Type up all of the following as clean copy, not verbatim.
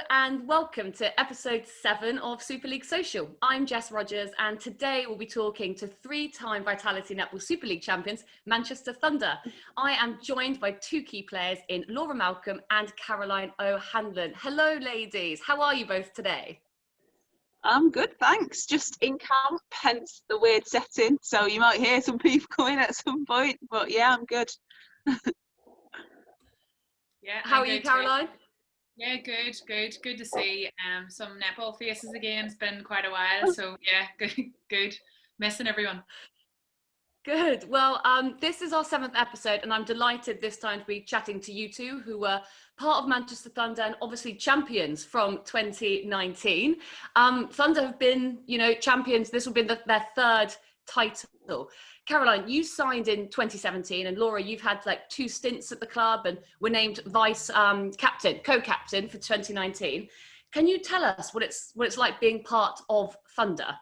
and welcome to episode 7 of Superleague Social. I'm Jess Rogers, and today we'll be talking to three-time Vitality Netball Super League champions, Manchester Thunder. I am joined by two key players in Laura Malcolm and Caroline O'Hanlon. Hello, ladies. How are you both today? I'm good, thanks. Just in camp, hence the weird setting. So you might hear some people coming at some point, but yeah, I'm good. Yeah. How are you, Caroline? Too. Yeah, good to see some netball faces again. It's been quite a while, so yeah, good. Missing everyone. Good. Well, this is our 7th episode, and I'm delighted this time to be chatting to you two, who were part of Manchester Thunder and obviously champions from 2019. Thunder have been, champions. This will be their third title. Caroline, you signed in 2017, and Laura, you've had like 2 stints at the club and were named vice co-captain for 2019. Can you tell us what it's like being part of Thunder?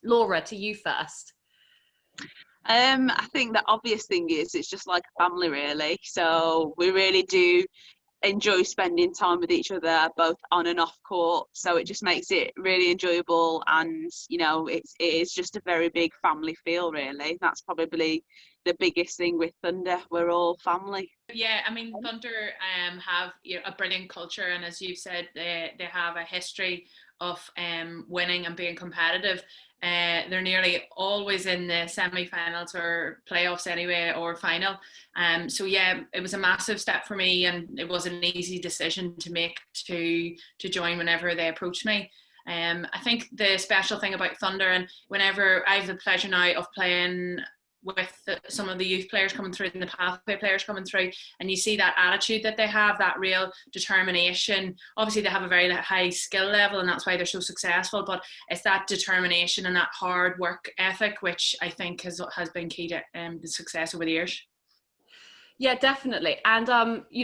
Laura, to you first. I think the obvious thing is it's just like a family, really. So we really do enjoy spending time with each other, both on and off court. So it just makes it really enjoyable, and it is just a very big family feel, really. That's probably the biggest thing with Thunder. We're all family. Yeah, I mean, Thunder have a brilliant culture, and as you've said, they have a history of winning and being competitive. They're nearly always in the semi-finals or playoffs anyway, or final. So yeah, it was a massive step for me, and it was an easy decision to make to join whenever they approached me. I think the special thing about Thunder, and whenever I have the pleasure now of playing with some of the youth players coming through and the pathway players coming through, and you see that attitude that they have, that real determination. Obviously they have a very high skill level, and that's why they're so successful, but it's that determination and that hard work ethic which I think has been key to the success over the years. Yeah, definitely. And,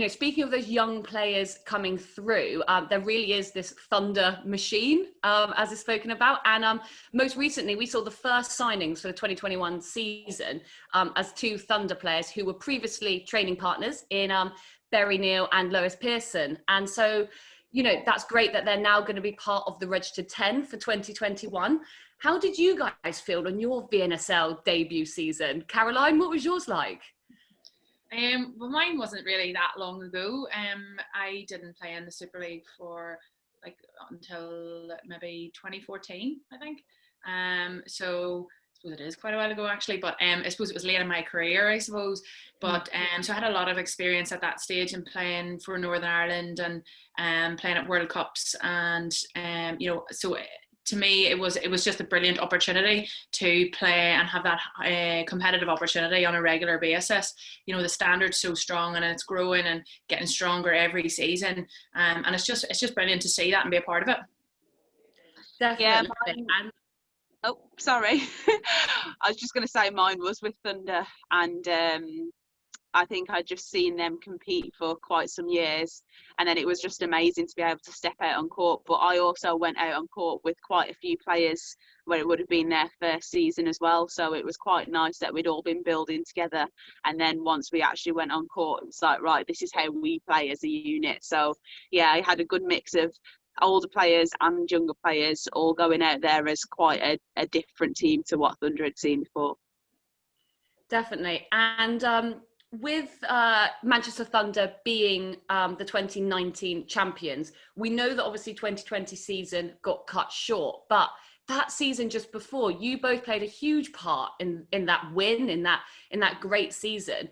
speaking of those young players coming through, there really is this Thunder machine, as is spoken about. And most recently, we saw the first signings for the 2021 season as 2 Thunder players who were previously training partners in Berry Neal and Lois Pearson. And so, that's great that they're now going to be part of the registered 10 for 2021. How did you guys feel on your VNSL debut season? Caroline, what was yours like? Well, mine wasn't really that long ago. I didn't play in the Super League for until maybe 2014, I think. So I suppose it is quite a while ago actually, but I suppose it was late in my career, I suppose. But so I had a lot of experience at that stage in playing for Northern Ireland and playing at World Cups, and so to me, it was just a brilliant opportunity to play and have that competitive opportunity on a regular basis. The standard's so strong, and it's growing and getting stronger every season, and it's just brilliant to see that and be a part of it. Definitely. Yeah, oh, sorry. I was just going to say mine was with Thunder, and I think I'd just seen them compete for quite some years, and then it was just amazing to be able to step out on court. But I also went out on court with quite a few players where it would have been their first season as well, so it was quite nice that we'd all been building together. And then once we actually went on court, it was like, right, this is how we play as a unit. So yeah, I had a good mix of older players and younger players all going out there as quite a different team to what Thunder had seen before. Definitely. And with Manchester Thunder being the 2019 champions, we know that obviously 2020 season got cut short, but that season just before, you both played a huge part in that win, in that great season.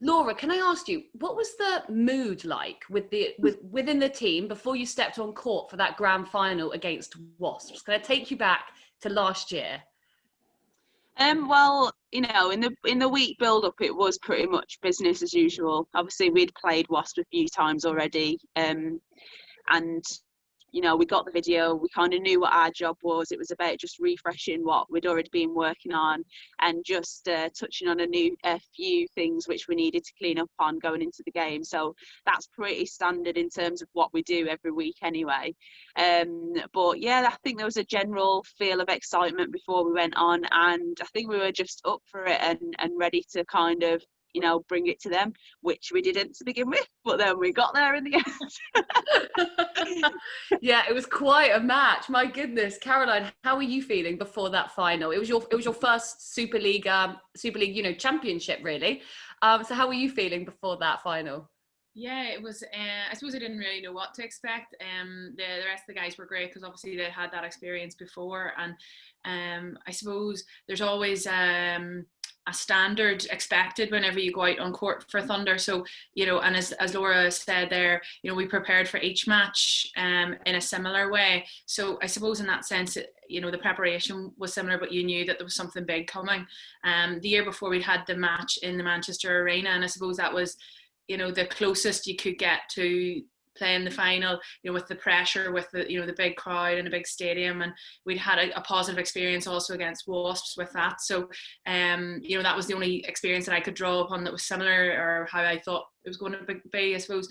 Laura, can I ask you, what was the mood like within the team before you stepped on court for that grand final against Wasps? Can I take you back to last year? Well, in the week build up, it was pretty much business as usual. Obviously, we'd played Wasp a few times already, and we got the video. We kind of knew what our job was. It was about just refreshing what we'd already been working on, and just touching on a few things which we needed to clean up on going into the game. So that's pretty standard in terms of what we do every week anyway. But yeah, I think there was a general feel of excitement before we went on, and I think we were just up for it and ready to kind of you know, bring it to them, which we didn't to begin with, but then we got there in the end. Yeah, it was quite a match. My goodness, Caroline, how were you feeling before that final? It was your first Super League, you know, championship, really. So how were you feeling before that final? Yeah, it was. I suppose I didn't really know what to expect. The rest of the guys were great because obviously they had that experience before, and I suppose there's always a standard expected whenever you go out on court for Thunder. So, you know, and as Laura said there, you know, we prepared for each match in a similar way. So I suppose in that sense, you know, the preparation was similar, but you knew that there was something big coming. The year before we'd had the match in the Manchester Arena, and I suppose that was, you know, the closest you could get to playing the final, you know, with the pressure, with the, you know, the big crowd and a big stadium, and we'd had a positive experience also against Wasps with that. So, you know, that was the only experience that I could draw upon that was similar, or how I thought it was going to be, I suppose.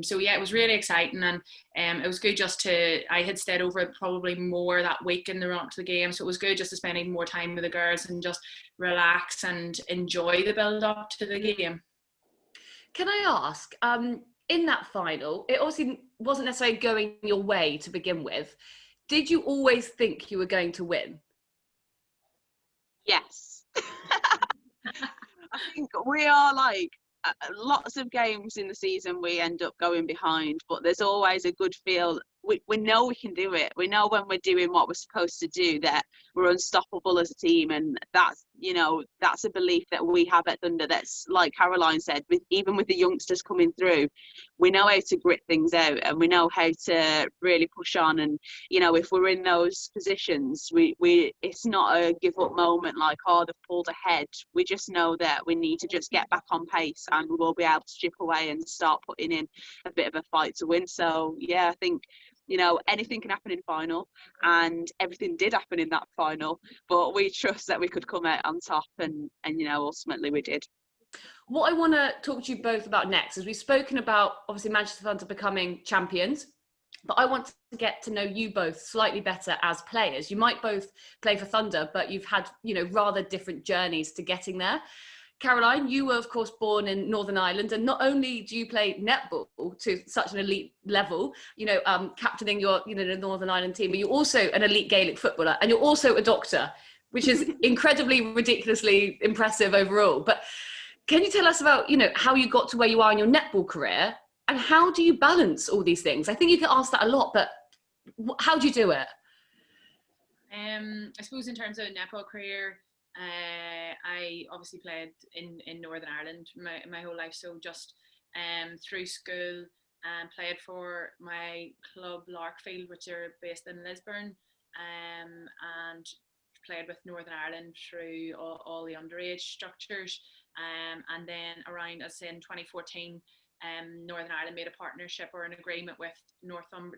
So yeah, it was really exciting, and it was good just to, I had stayed over probably more that week in the run up to the game, so it was good just to spend even more time with the girls and just relax and enjoy the build up to the game. Can I ask, in that final, it obviously wasn't necessarily going your way to begin with. Did you always think you were going to win? Yes. I think we are like, lots of games in the season we end up going behind, but there's always a good feel. We know we can do it. We know when we're doing what we're supposed to do that we're unstoppable as a team, and that's, you know, that's a belief that we have at Thunder. That's like Caroline said, even with the youngsters coming through, we know how to grit things out, and we know how to really push on. And, you know, if we're in those positions, we it's not a give up moment like, oh, they've pulled ahead. We just know that we need to just get back on pace, and we will be able to chip away and start putting in a bit of a fight to win. So yeah, I think, you know, anything can happen in final, and everything did happen in that final, but we trust that we could come out on top, and you know, ultimately we did. What I want to talk to you both about next is we've spoken about obviously Manchester Thunder becoming champions, but I want to get to know you both slightly better as players. You might both play for Thunder, but you've had, you know, rather different journeys to getting there. Caroline, you were, of course, born in Northern Ireland, and not only do you play netball to such an elite level, you know, captaining your, you know, the Northern Ireland team, but you're also an elite Gaelic footballer, and you're also a doctor, which is incredibly, ridiculously impressive overall. But can you tell us about, you know, how you got to where you are in your netball career, and how do you balance all these things? I think you get asked that a lot, but how do you do it? I suppose in terms of netball career, I obviously played in Northern Ireland my whole life, so just through school, and played for my club Larkfield, which are based in Lisburn, and played with Northern Ireland through all the underage structures, and then around, as I say, in 2014, Northern Ireland made a partnership or an agreement with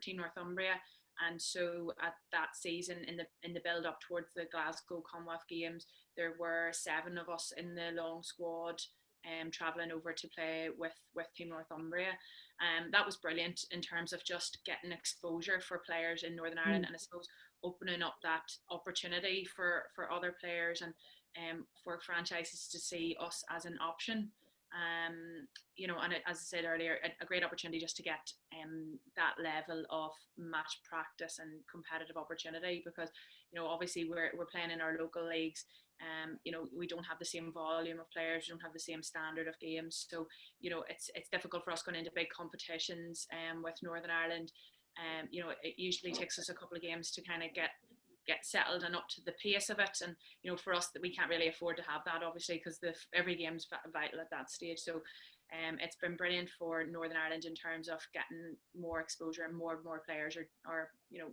Team Northumbria. And so at that season, in the build up towards the Glasgow Commonwealth Games, there were 7 of us in the long squad, travelling over to play with Team Northumbria. That was brilliant in terms of just getting exposure for players in Northern Ireland, and I suppose opening up that opportunity for other players, and for franchises to see us as an option. You know, and as I said earlier, a great opportunity just to get that level of match practice and competitive opportunity, because, you know, obviously we're playing in our local leagues. You know, we don't have the same volume of players, we don't have the same standard of games, so, you know, it's difficult for us going into big competitions with Northern Ireland. You know, it usually takes us a couple of games to kind of get settled and up to the pace of it, and, you know, for us, that we can't really afford to have that, obviously, because every game's vital at that stage. So it's been brilliant for Northern Ireland in terms of getting more exposure, and more players are you know,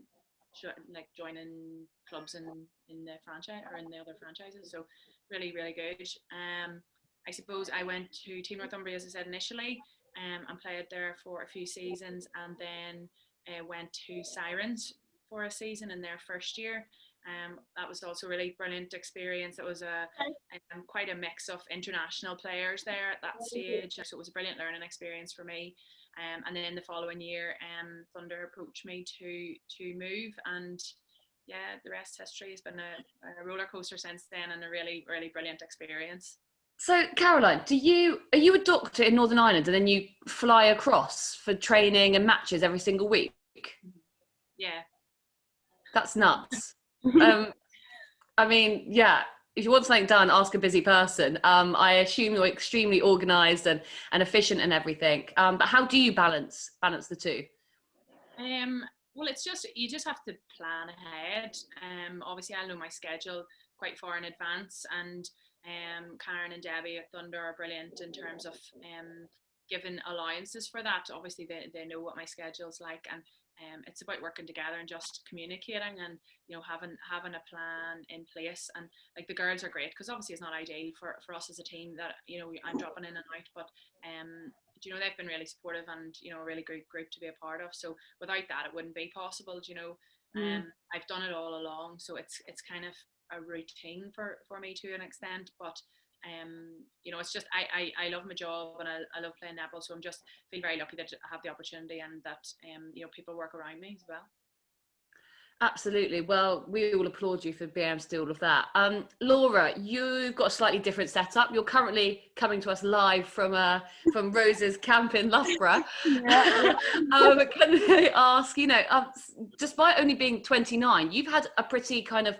like joining clubs in the franchise or in the other franchises. So really good. I suppose I went to Team Northumbria, as I said initially, and played there for a few seasons, and then went to Sirens for a season in their first year. That was also a really brilliant experience. It was quite a mix of international players there at that stage, so it was a brilliant learning experience for me. And then the following year, Thunder approached me to move, and yeah, the rest history. Has been a roller coaster since then, and a really brilliant experience. So, Caroline, are you a doctor in Northern Ireland and then you fly across for training and matches every single week? Yeah. That's nuts. I mean, yeah, if you want something done, ask a busy person. I assume you're extremely organised and efficient and everything. But how do you balance the two? Well, it's just, you just have to plan ahead. Obviously, I'll know my schedule quite far in advance, and Karen and Debbie at Thunder are brilliant in terms of giving allowances for that. Obviously, they know what my schedule's like, and it's about working together and just communicating, and having a plan in place. And like, the girls are great, because obviously it's not ideal for us as a team that I'm dropping in and out, but they've been really supportive, and a really great group to be a part of. So without that, it wouldn't be possible. I've done it all along, so it's kind of a routine for me to an extent. But it's just, I love my job, and I love playing netball, so I'm just feel very lucky that I have the opportunity, and that people work around me as well. Absolutely. Well, we all applaud you for being able to do all of that. Laura, you've got a slightly different setup. You're currently coming to us live from Rose's camp in Loughborough. Yeah. Can I ask, despite only being 29, you've had a pretty kind of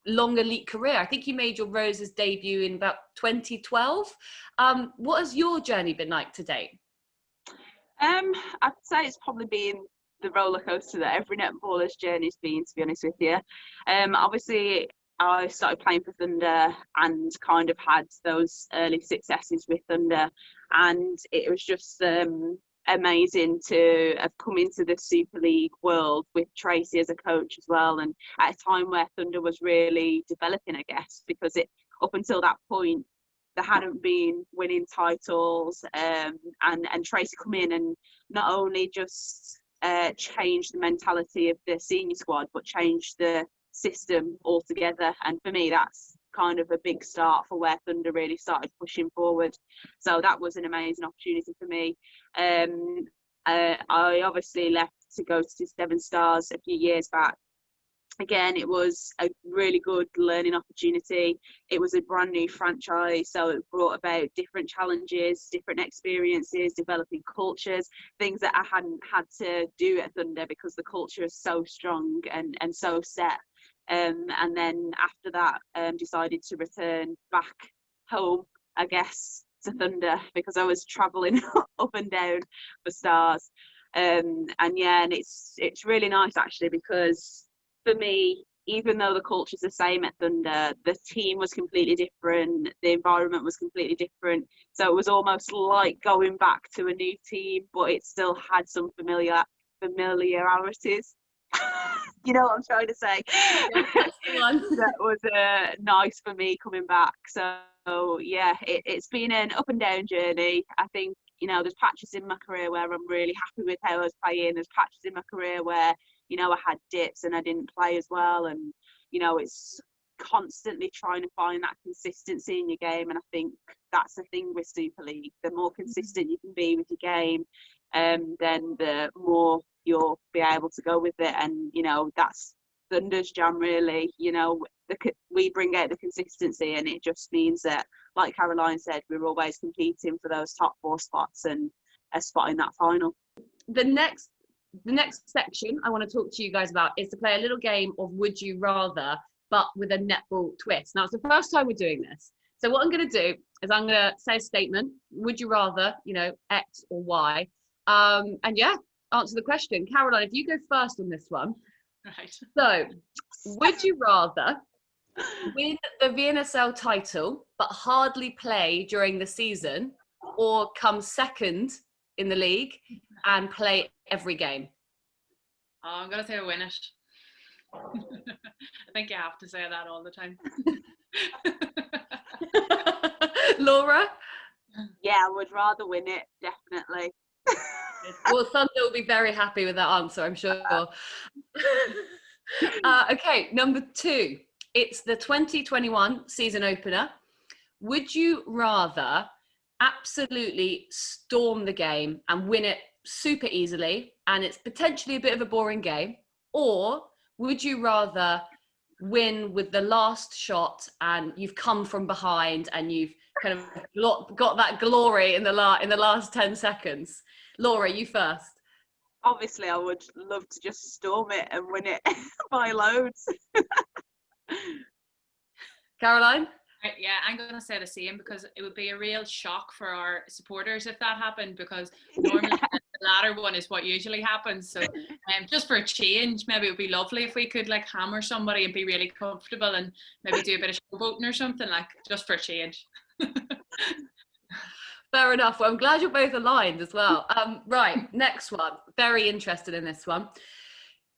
long elite career. I think you made your Rose's debut in about 2012. What has your journey been like to date? I'd say it's probably been the roller coaster that every netballer's journey's been, to be honest with you. Obviously, I started playing for Thunder and kind of had those early successes with Thunder, and it was just amazing to have come into the Superleague world with Tracy as a coach as well, and at a time where Thunder was really developing, I guess, because up until that point there hadn't been winning titles, and Tracy come in and not only just changed the mentality of the senior squad, but changed the system altogether. And for me, that's kind of a big start for where Thunder really started pushing forward. So that was an amazing opportunity for me. I obviously left to go to Seven Stars a few years back. Again, it was a really good learning opportunity. It was a brand new franchise, so it brought about different challenges, different experiences, developing cultures, things that I hadn't had to do at Thunder because the culture is so strong and so set. And then after that, decided to return back home, I guess, to Thunder, because I was travelling up and down for Stars. And it's really nice actually, because for me, even though the culture's the same at Thunder, the team was completely different, the environment was completely different. So it was almost like going back to a new team, but it still had some familiarities. You know what I'm trying to say? That was nice for me coming back. So yeah, it's been an up and down journey. I think, there's patches in my career where I'm really happy with how I was playing. There's patches in my career where I had dips and I didn't play as well, and it's constantly trying to find that consistency in your game. And I think that's the thing with Super League: the more consistent you can be with your game, then the more you'll be able to go with it. And that's Thunder's jam, really. We bring out the consistency, and it just means that, like Caroline said, we're always competing for those top 4 spots and a spot in that final. The next section I want to talk to you guys about is to play a little game of Would You Rather, but with a netball twist. Now, it's the first time we're doing this. So what I'm going to do is I'm going to say a statement. Would you rather, X or Y? And answer the question. Caroline, if you go first on this one. Right. So, would you rather win the VNSL title, but hardly play during the season, or come second in the league and play every game? Oh, I'm going to say win it. I think you have to say that all the time. Laura? Yeah, I would rather win it, definitely. Well, Thunder will be very happy with that answer, I'm sure. Okay, number 2. It's the 2021 season opener. Would you rather absolutely storm the game and win it super easily, and it's potentially a bit of a boring game, or would you rather win with the last shot and you've come from behind and you've kind of got that glory in the last 10 seconds. Laura, you first. Obviously, I would love to just storm it and win it by loads. Caroline? Yeah, I'm going to say the same, because it would be a real shock for our supporters if that happened, because normally the latter one is what usually happens. So just for a change, maybe it would be lovely if we could like hammer somebody and be really comfortable and maybe do a bit of showboating or something, like just for a change. Fair enough. Well, I'm glad you're both aligned as well. Right, next one. Very interested in this one.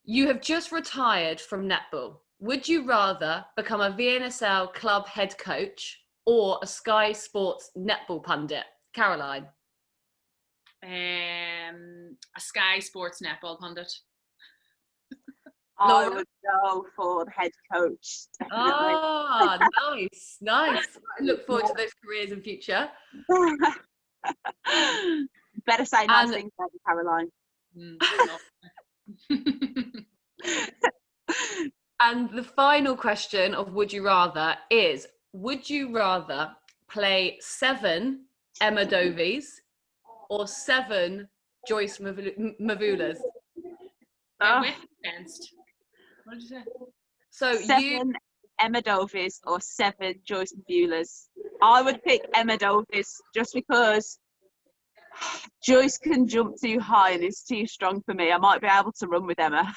You have just retired from netball. Would you rather become a VNSL club head coach or a Sky Sports netball pundit? Caroline? A Sky Sports netball pundit. I would go for the head coach. Definitely. Ah, nice. I look forward to those careers in future. Better say nice things about you, Caroline. And the final question of would you rather is, would you rather play 7 Emma Dovies or 7 Joyce Mavulas? Against. What did you say? So 7 Emma Dovies or 7 Joyce Mavulas. I would pick Emma Dovies just because Joyce can jump too high and is too strong for me. I might be able to run with Emma.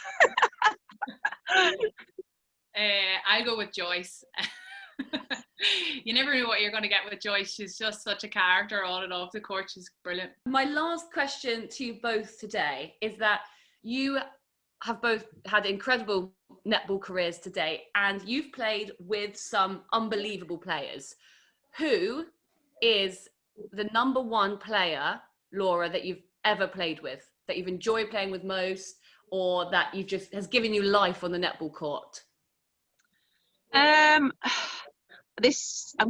I'll go with Joyce. You never know what you're going to get with Joyce. She's just such a character on and off the court. She's brilliant. My last question to you both today is that you have both had incredible netball careers today, and you've played with some unbelievable players. Who is the number one player, Laura, that you've ever played with, that you've enjoyed playing with most, or that you've just has given you life on the netball court? I'm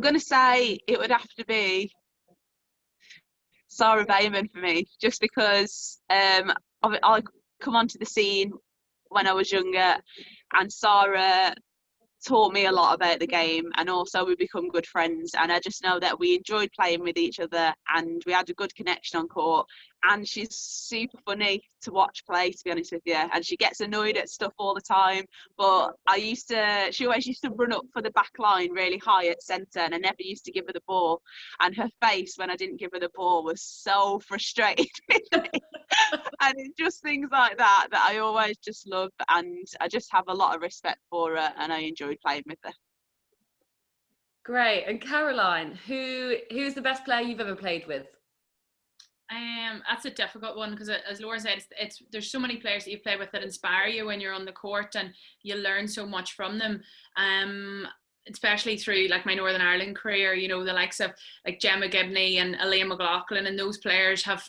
going to say it would have to be Sarah Bayman for me, just because I come onto the scene when I was younger, and Sarah taught me a lot about the game, and also we become good friends, and I just know that we enjoyed playing with each other and we had a good connection on court. And she's super funny to watch play, to be honest with you, and she gets annoyed at stuff all the time, but she always used to run up for the back line really high at centre, and I never used to give her the ball, and her face when I didn't give her the ball was so frustrated with me. And it's just things like that I always just love, and I just have a lot of respect for her, and I enjoyed playing with her. Great. And Caroline, who's the best player you've ever played with? That's a difficult one, because as Laura said, there's so many players that you play with that inspire you when you're on the court, and you learn so much from them. Especially through like my Northern Ireland career, you know, the likes of like Gemma Gibney and Elaine McLaughlin, and those players I've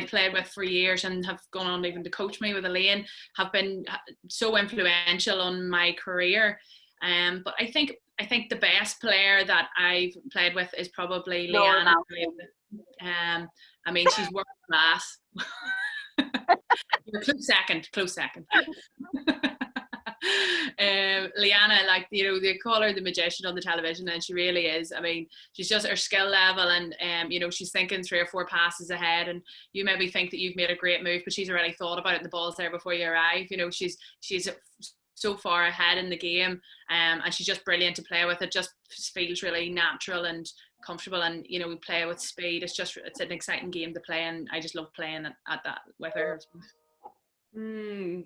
played with for years and have gone on even to coach me with Elaine, have been so influential on my career. But I think the best player that I've played with is probably Leanna. I mean, she's world class. Close second. Leanna, like, you know, they call her the magician on the television, and she really is. I mean, she's just her skill level, and you know, she's thinking 3 or 4 passes ahead, and you maybe think that you've made a great move, but she's already thought about it and the ball's there before you arrive. You know, she's so far ahead in the game, and she's just brilliant to play with. It just feels really natural and comfortable, and you know, we play with speed. It's an exciting game to play, and I just love playing at that with her.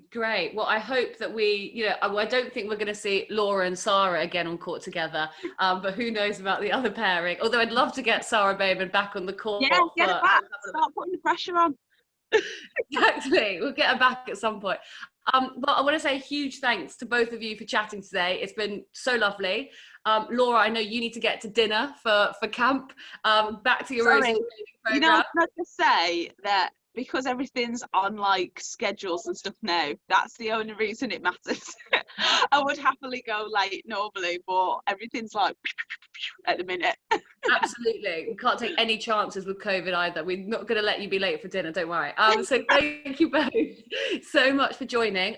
Great. Well, I hope that I don't think we're going to see Laura and Sarah again on court together, but who knows about the other pairing. Although I'd love to get Sarah Bayman back on the court. Yeah, get her back. Start putting the pressure on. Exactly. We'll get her back at some point. But I want to say a huge thanks to both of you for chatting today. It's been so lovely. Laura, I know you need to get to dinner for camp. Back to your program. You know, can I just say that because everything's on like schedules and stuff now, that's the only reason it matters. I would happily go late normally, but everything's like at the minute. Absolutely. We can't take any chances with COVID either. We're not going to let you be late for dinner, don't worry. So thank you both so much for joining.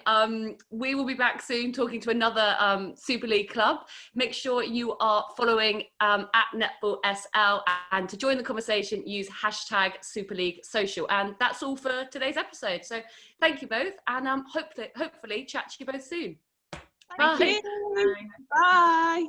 We will be back soon talking to another Super League club. Make sure you are following at Netball SL, and to join the conversation, use hashtag Superleague Social. And that's all for today's episode. So thank you both, and hopefully chat to you both soon. Thank you. Bye.